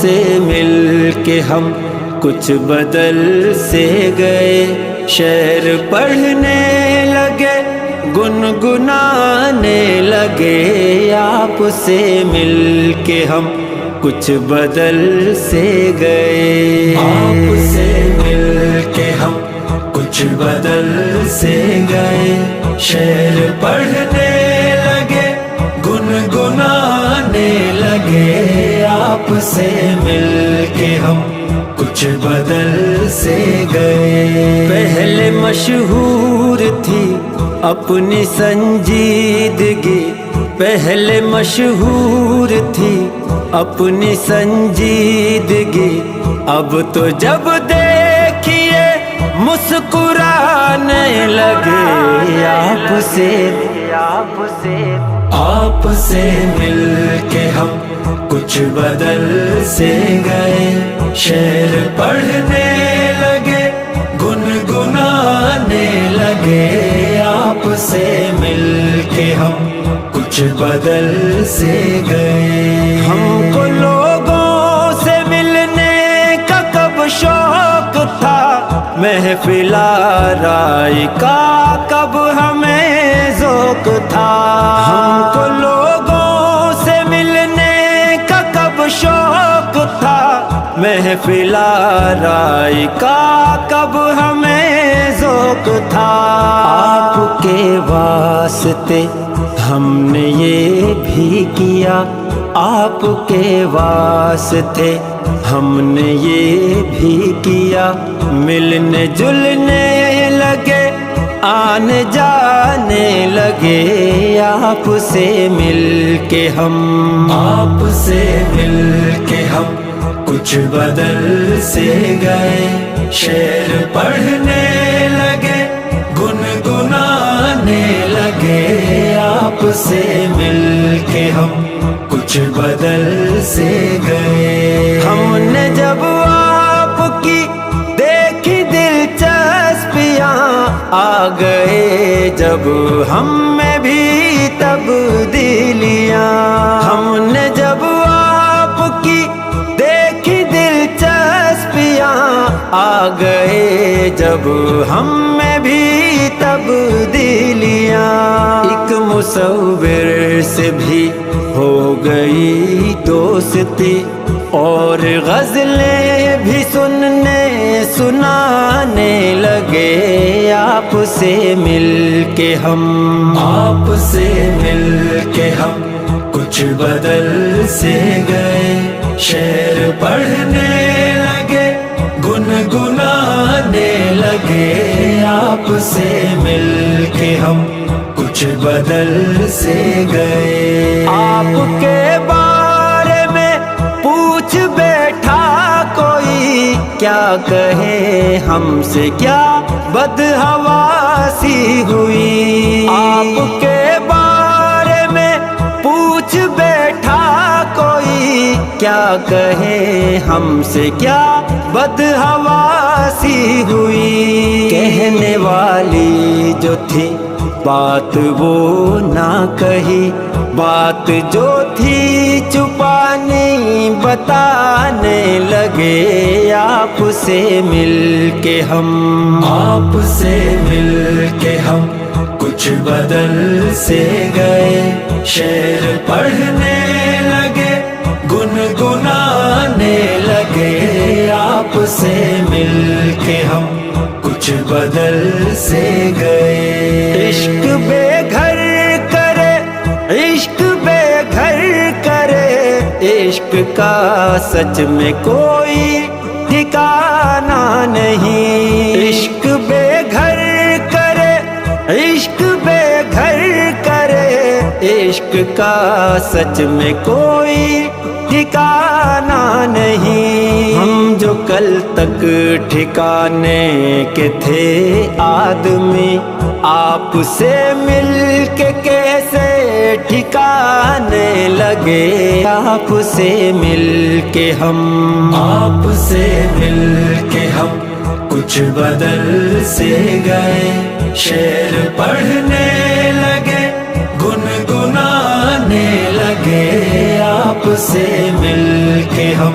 سے مل کے ہم کچھ بدل سے گئے، شعر پڑھنے لگے گنگنانے لگے، آپ سے مل کے ہم کچھ بدل سے گئے، آپ سے مل کے ہم کچھ بدل سے گئے، شعر پڑھنے لگے گنگنانے لگے، آپ سے مل کے ہم کچھ بدل سے گئے۔ پہلے مشہور تھی اپنی سنجیدگی، پہلے مشہور تھی اپنی سنجیدگی، اب تو جب دیکھیے مسکرانے لگے، آپ سے مل کے ہم کچھ بدل سے گئے، شعر پڑھنے لگے گنگنانے لگے، آپ سے مل کے ہم کچھ بدل سے گئے۔ ہم کو لوگوں سے ملنے کا کب شوق تھا، محفل آرائی کا کب ہمیں ذوق تھا، ہم کو لوگوں سے ملنے کا کب شوق تھا، محفل آرائی کا کب ہمیں ذوق تھا، آپ کے واسطے ہم نے یہ بھی کیا، آپ کے واسطے ہم نے یہ بھی کیا، ملنے جلنے لگے آنے جانے لگے، آپ سے مل کے ہم، آپ سے مل کے ہم کچھ بدل سے گئے، شعر پڑھنے لگے گنگنانے لگے، آپ سے مل کے ہم کچھ بدل سے گئے۔ ہم نے جب آپ کی دیکھی دلچسپیاں، آ گئے جب ہم میں بھی تبدیلیاں، ہم نے جب آپ کی دیکھی دلچسپیاں، آ گئے جب ہم میں بھی تبدیلیاں، ایک مصور سے بھی ہو گئی دوستی، اور غزلیں بھی سننے سنانے لگے، آپ سے مل کے ہم، آپ سے مل کے ہم کچھ بدل سے گئے، شعر پڑھنے لگے گنگنانے لگے، آپ سے مل کے ہم کچھ بدل سے گئے۔ آپ کے بارے میں پوچھ بیٹھا کوئی، کیا کہے ہم سے کیا بدحواسی ہوئی، آپ کے بارے میں پوچھ بیٹھا کوئی، کیا کہے ہم سے کیا بدحواسی ہوئی، کہنے والی جو تھی بات وہ نہ کہی، بات جو تھی چھپانی بتانے لگے، آپ سے مل کے ہم، آپ سے مل کے ہم کچھ بدل سے گئے، شعر پڑھنے لگے گنگنانے لگے، آپ سے مل کے ہم کچھ بدل سے گئے۔ عشق بے گھر کرے، عشق بے گھر کرے، عشق کا سچ میں کوئی ٹھکانہ نہیں، عشق بے گھر کرے، عشق بے گھر کرے، عشق کا سچ میں کوئی ٹھکانہ نہیں، ہم جو کل تک ٹھکانے کے تھے آدمی، آپ سے مل کے کیسے ٹھکانے لگے، آپ سے مل کے ہم، آپ سے مل کے ہم کچھ بدل سے گئے، شعر پڑھنے لگے گنگنانے لگے، آپ سے مل کے ہم